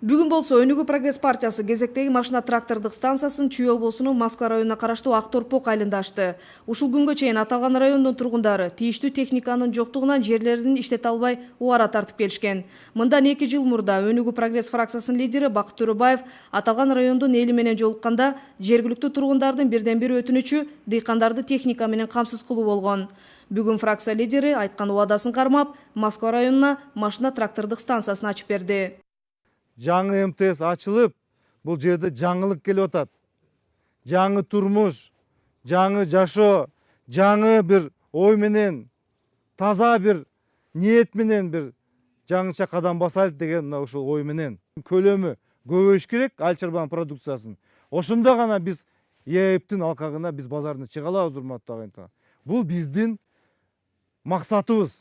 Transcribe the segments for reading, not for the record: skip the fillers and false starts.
Бүгүн болсо Өнүгүү Прогресс партиясы кезектеги машина трактордук станциясын Чүй облусунун Москва районуна караштуу Акторпок айылында ачты. Ушул күнгө чейин аталган райондун тургундары тийиштүү техниканын жоктугунан жерлерин иштете албай убара тартып келишкен. Мындан 2 жыл мурда Өнүгүү Прогресс фракциясынын лидери Бакыт Төрөбаев аталган райондун эли менен жолукканда жергиликтүү тургундардын бирден бир өтүнүчү дыйкандарды техника менен камсыз кылуу болгон. Бүгүн фракция лидери айткан убадасын кармап, Москва районуна машина трактордук станциясын ачып берди. Жаңы МТС ачылып, бул жерде жаңылык келип атат. Жаңы турмуш, жаңы жашоо, жаңы бир ой менен, таза бир ниет менен бир жаңыча кадам басайлык деген мына ушул ой менен. Көлөмү көбөйүш керек айыл чарбанын продукциясын. Ошондо гана биз ЕЭПтин алкагына биз базарына чыга алабыз, урматтуу агайымдар. Бул биздин максатыбыз.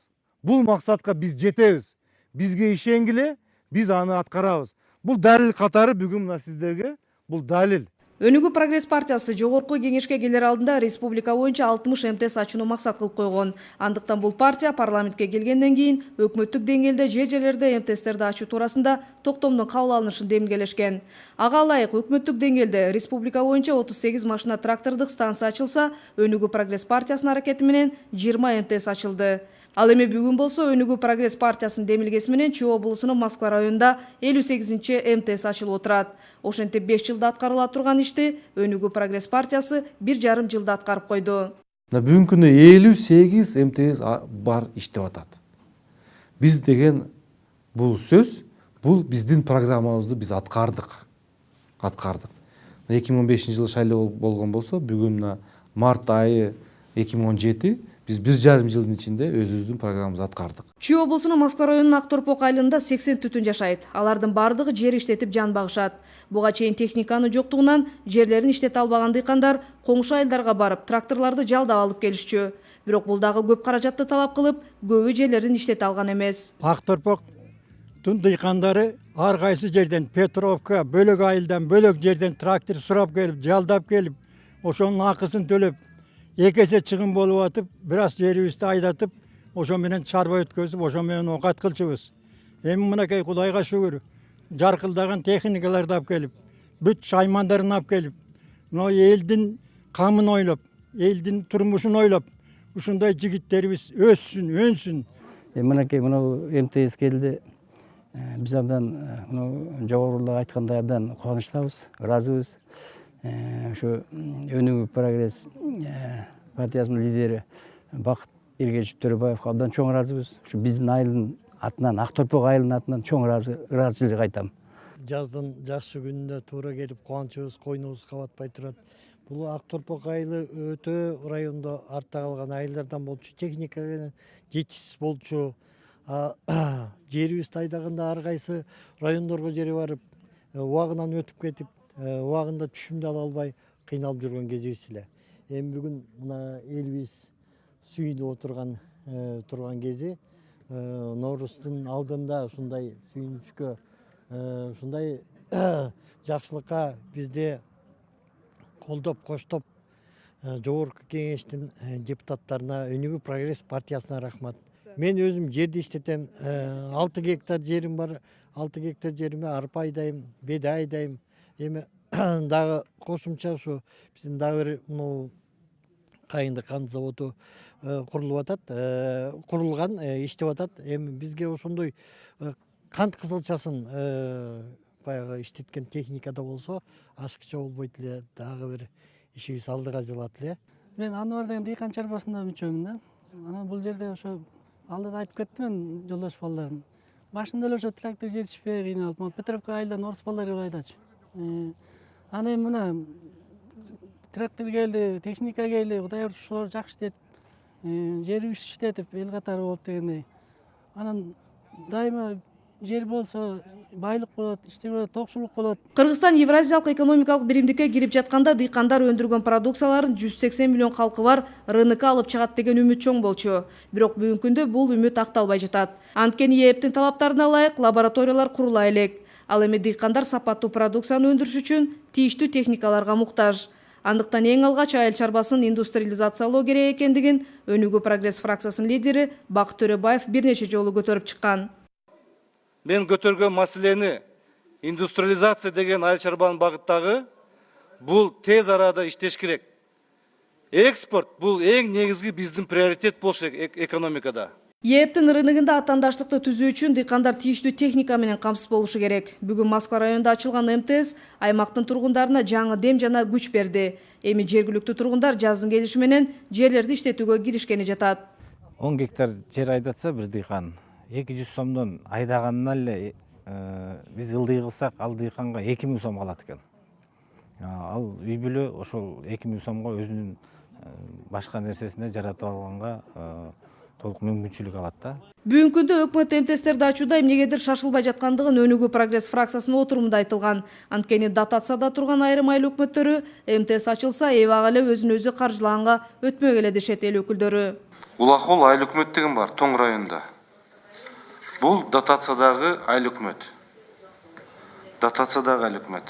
Бул максатка биз жетебиз. Бизге ишенгиле, биз аны аткарабыз. Бул далил катары бүгүн мына сиздерге бул далил. Өнүгүү Прогресс партиясы жогорку кеңешке келер алдында республика боюнча 60 МТС ачууну максат кылып койгон. Андыктан бул партия парламентке келгенден кийин өкмөттүк деңгээлде жер-жерлерде МТСтерди ачуу туурасында токтомдун кабыл алынышын демилгелешкен. Ага ылайык өкмөттүк деңгээлде республика боюнча 38 машина трактордук станция ачылса, Өнүгүү Прогресс партиясынын аракети менен 20 МТС ачылды. Ал эми бүгүн болсо Өнүгүү Прогресс партиясынын демилгеси менен Чүй облусунун Москва районунда 58 МТС ачылып отурат. Ошентип 5 жылда аткарыла турган ишти Өнүгүү Прогресс партиясы 1,5 жылда аткарып койду. Бүгүнкү күндө 58 МТС бар иштеп атат. Биз деген бул сөз, бул биздин программабызды биз аткардык. 2015 жылы шайлоо болгон болсо, бүгүн март айы 2017 биз 1,5 жылдын ичинде өзүбүздүн программабызды аткардык. Чүй облусунун Москва районунун Акторпок айылында 80 түтүн жашайт. Алардын бардыгы жер иштетип жан багышат. Буга чейин техниканын жоктугунан жерлерин иштете албаган дыйкандар коңшу айылдарга барып, тракторлорду жалдап алып келишчү. Бирок бул дагы көп каражатты талап кылып, көбү жерлерин иштете алган эмес. Акторпоктун дыйкандары ар кайсы жерден Петровка, бөлөк айылдан, бөлөк жерден трактор сурап келип, жалдап келип, ошонун акысын төлөп, эки эсе чыгым болуп атып, бир аз жерибизди айдатып, ошо менен чарба өткөзүп, ошо менен окат кылчубуз. Эми мынакей Кудайга шүгүр, жаркылдаган техникаларды алып келип, бүт шаймандарын алып келип, мына элдин камын ойлоп, элдин турмушун ойлоп, ушундай жигиттерибиз өссүн, өнсүн. Мынакей МТС келди. Биз абдан жогорулук айткандай абдан кубанычтабыз, ыраазыбыз. Ошо Өнүгүү Прогресс партиясынын лидери Бакыт Төрөбаевга абдан чоң ыраазыбыз. Ушу биздин айылдын атынан, Акторпок айылынын атынан чоң ыраазычылык айтам. Жаздын жакшы күнүндө туура келип, кубанычыбыз койнубуз кабатпай турат. Бул Акторпок айылы өтө райондо артта калган айылдардан болчу, техника менен жетишсиз болчу. Жерибизди айдаганда ар кайсы райондорго жери барып, убагынан өтүп кетип, убагында түшүмдү ала албай кыйналып жүргөн кезибиз эле. Эми бүгүн мына элибиз сүйүнүп турган кези, Ноорустун алдында ушундай сүйүнүчкө, ушундай жакшылыкка бизди колдоп, коштоп, жогорку кеңештин депутаттарына, Өнүгүү Прогресс партиясына рахмат. Мен өзүм жерди иштетем, 6 гектар жерим бар, 6 гектар жериме арпа айдайм, беде айдайм. Эми дагы кошумча ушу биздин дагы бир кайыңды кант заводу курулуп атат, курулган, иштеп атат. Эми бизге ошондой кант кызылчасын баягы иштеткен техникада болсо, ашыкча болбойт эле, дагы бир ишибиз алдыга жылат эле. Мен Анвар деген дыйкан чарбасында мүчөмүн да. Анан бул жерде ошо алдыда айтып кеттим жолдош балдарым. Башында эле ошо трактор жетишпей кыйналып, Петровка айылдан орус балдар айдачу. Аны мына трактор келди, техника келди, Кудай ошо жакшы иштетип, жерибиз иштетип, эл катары болуп дегендей. Анан дайыма жер болсо байлык болот, иштеп болот, токчулук болот. Кыргызстан Евразиялык экономикалык биримдикке кирип жатканда дыйкандар өндүргөн продукцияларын 180 миллион калкы бар рынокко алып чыгат деген үмүт чоң болчу. Бирок бүгүнкү күндө бул үмүт акталбай жатат. Анткени ЕЭПтин талаптарына ылайык лабораториялар курула элек. Ал эми дыйкандар сапаттуу продукцияны өндүрүш үчүн тийиштүү техникаларга муктаж. Андыктан эң алгач айыл чарбасын индустриализациялоо керек экендигин Өнүгүү Прогресс фракциясынын лидери Бакыт Төрөбаев бир нече жолу көтөрүп чыккан. Мен көтөргөн маселени индустриализация деген айыл чарбанын багыттагы бул тез арада иштеш керек. Экспорт бул эң негизги биздин приоритет болуш керек экономикада. ЕЭПтин рыногунда атаандаштыкты түзүү үчүн дыйкандар тийиштүү техника менен камсыз болушу керек. Бүгүн Москва районунда ачылган МТС аймактын тургундарына жаңы дем жана күч берди. Эми жергиликтүү тургундар жаздын келиши менен жерлерди иштетүүгө киришкени жатат. 10 гектар жер айдатса бир дыйкан 200 сомдон айдаганына эле биз ылдый кылсак ал дыйканга 2000 сом калат экен. Ал үй бүлө ошол 2000 сомго өзүнүн башка нерсесине жаратып алганга толук мүмкүнчүлүк алат да. Бүгүнкү күндө өкмөт МТСтерди ачууда эмнегедир шашылбай жаткандыгын Өнүгүү прогресс фракциясынын отурумунда айтылган. Анткени дотацияда турган айрым айыл өкмөттөрү МТС ачылса эбак эле өзүн өзү каржылаганга өтмөк эле дешет эл өкүлдөрү. Улахол айыл өкмөт деген бар Тоң районунда. Бул дотациядагы айыл өкмөт. Дотациядагы айыл өкмөт.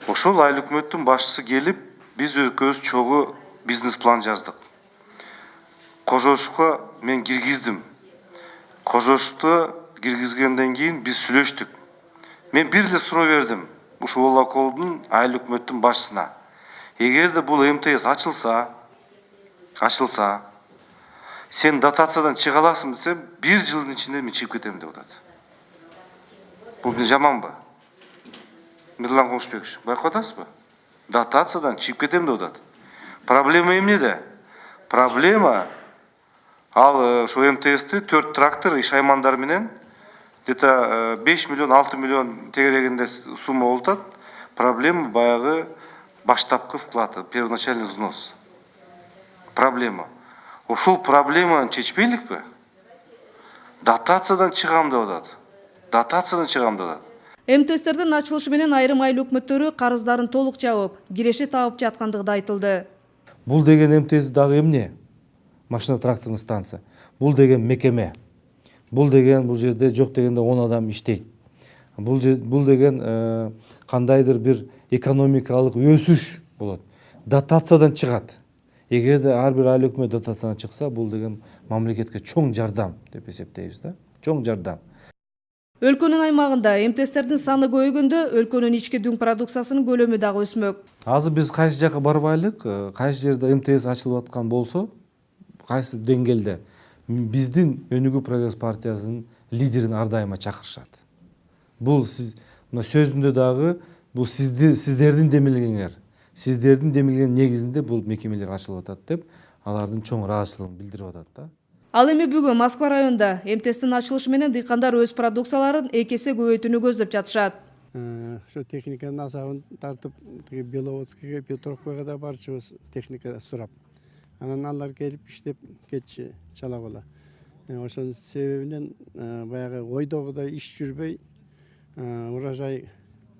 Ошол айыл өкмөттүн башчысы келип, биз экөөбүз чогуу бизнес план жаздык. Кожошукка мен киргиздим. Кожошукты киргизгенден кийин биз сүйлөштүк. Мен бир эле суроо бердим ушул Улахолдун айыл өкмөттүн башчысына. Эгерде бул МТС ачылса, сен дотациядан чыга аласың десем, 1 жылдын ичинде мен чыгып кетем деп атат. Бул не жаманбы? Мирлан Кошбекович, байкап атасызбы? Дотациядан чыгып кетем деп атат. Проблема эмнеде? Проблема ал ошо МТСти 4 трактор иш аймандар менен где-то 5 миллион 6 миллион тегерегинде сумма болуп атат. Проблема баягы баштапкы вклад, первоначальный взнос. Проблема. Ошол проблеманы чечпейликпи? Дотациядан чыгам деп атат. МТСтердин ачылышы менен айрым айыл өкмөттөрү карыздарын толук жабып, киреши табып жаткандыгы да айтылды. Бул деген МТС дагы эмне? Машина тракторный станция. Бул деген мекеме. Бул деген бул жерде жок дегенде 10 адам иштейт. Бул деген кандайдыр бир экономикалык өсүш болот. Дотациядан чыгат. Эгерде ар бир айыл өкмөт дотациядан чыкса, бул деген мамлекетке чоң жардам деп эсептейбиз да. Чоң жардам. Өлкөнүн аймагында МТСтердин саны көбөйгөндө өлкөнүн ички дүң продукциясынын көлөмү дагы өсмөк. Азыр биз кайсы жака барбайлык, кайсы жерде МТС ачылып аткан болсо, кайсы деңгээлде биздин Өнүгүү прогресс партиясынын лидерин ар дайыма чакырышат. Бул сиз мына сөзүндө дагы бул сиздердин демилгеңер. Сиздердин демилген негизинде бул мекемелер ачылып атат деп алардын чоң ыраазычылыгын билдирип атат да. Ал эми бүгүн Москва районунда МТСтин ачылышы менен дыйкандар өз продукцияларын 2 эсе көбөйтүүнү көздөп жатышат. Ошо техниканын азабын тартып, Беловодскийге, Петровкага да барчыбыз техника сурап. Анан алар келип иштеп кетчи чала кола. Ошонун себебинен баягы ойдогудай иш жүрбөй, урожай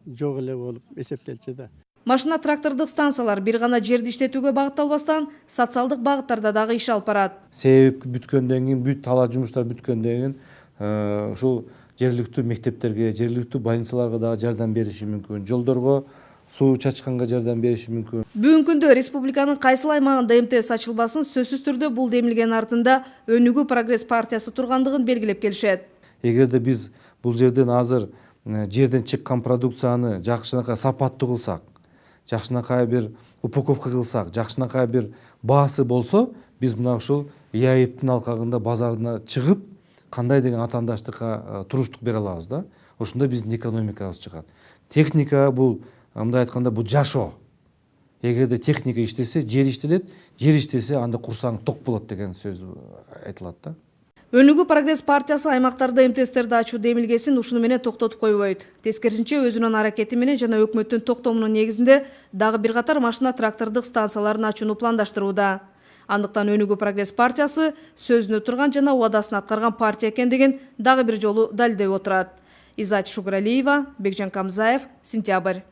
жок эле болуп эсептелчү да. Машина трактордук станциялар бир гана жерди иштетүүгө багытталбастан, социалдык багыттарда дагы иш алып барат. Себеп бүткөндөн кийин, бүт талаа жумуштар бүткөндөн кийин ушул жергиликтүү мектептерге, жергиликтүү больницаларга дагы жардам бериши мүмкүн. Жолдорго суу чачканга жардам бериши мүмкүн. Бүгүнкү күндө республиканын кайсыл аймагында МТС ачылбасын сөзсүз түрдө бул демилген артында Өнүгүү прогресс партиясы тургандыгын белгилеп келишет. Эгерде биз бул жерден азыр жерден чыккан продукцияны жакшынакай сапаттуу кылсак, жакшынакай бир упаковка кылсак, жакшынакай бир баасы болсо, биз мына ушул ЕАЭПтин алкагында базарына чыгып, кандай деген атаандаштыкка туруштук бере алабыз да. Ошондо биздин экономикабыз чыгат. Техника бул, мындай айтканда, бул жашоо. Эгерде техника иштесе, жер иштелет, жер иштесе, анда курсаң ток болот деген сөз айтылат да. Өнүгүү прогресс партиясы аймактарда МТСтерди ачуу демилгесин ушуну менен токтотуп койбойт. Тескерисинче өзүнүн аракети менен жана өкмөттүн токтомунун негизинде дагы бир катар машина трактордук станцияларын ачууну пландаштырууда. Андыктан Өнүгүү прогресс партиясы сөзүнө турган жана убадасын аткарган партия экендигин дагы бир жолу далилдеп отурат. Изат Шугралиева, Бекжан Камзаев, Сентябрь.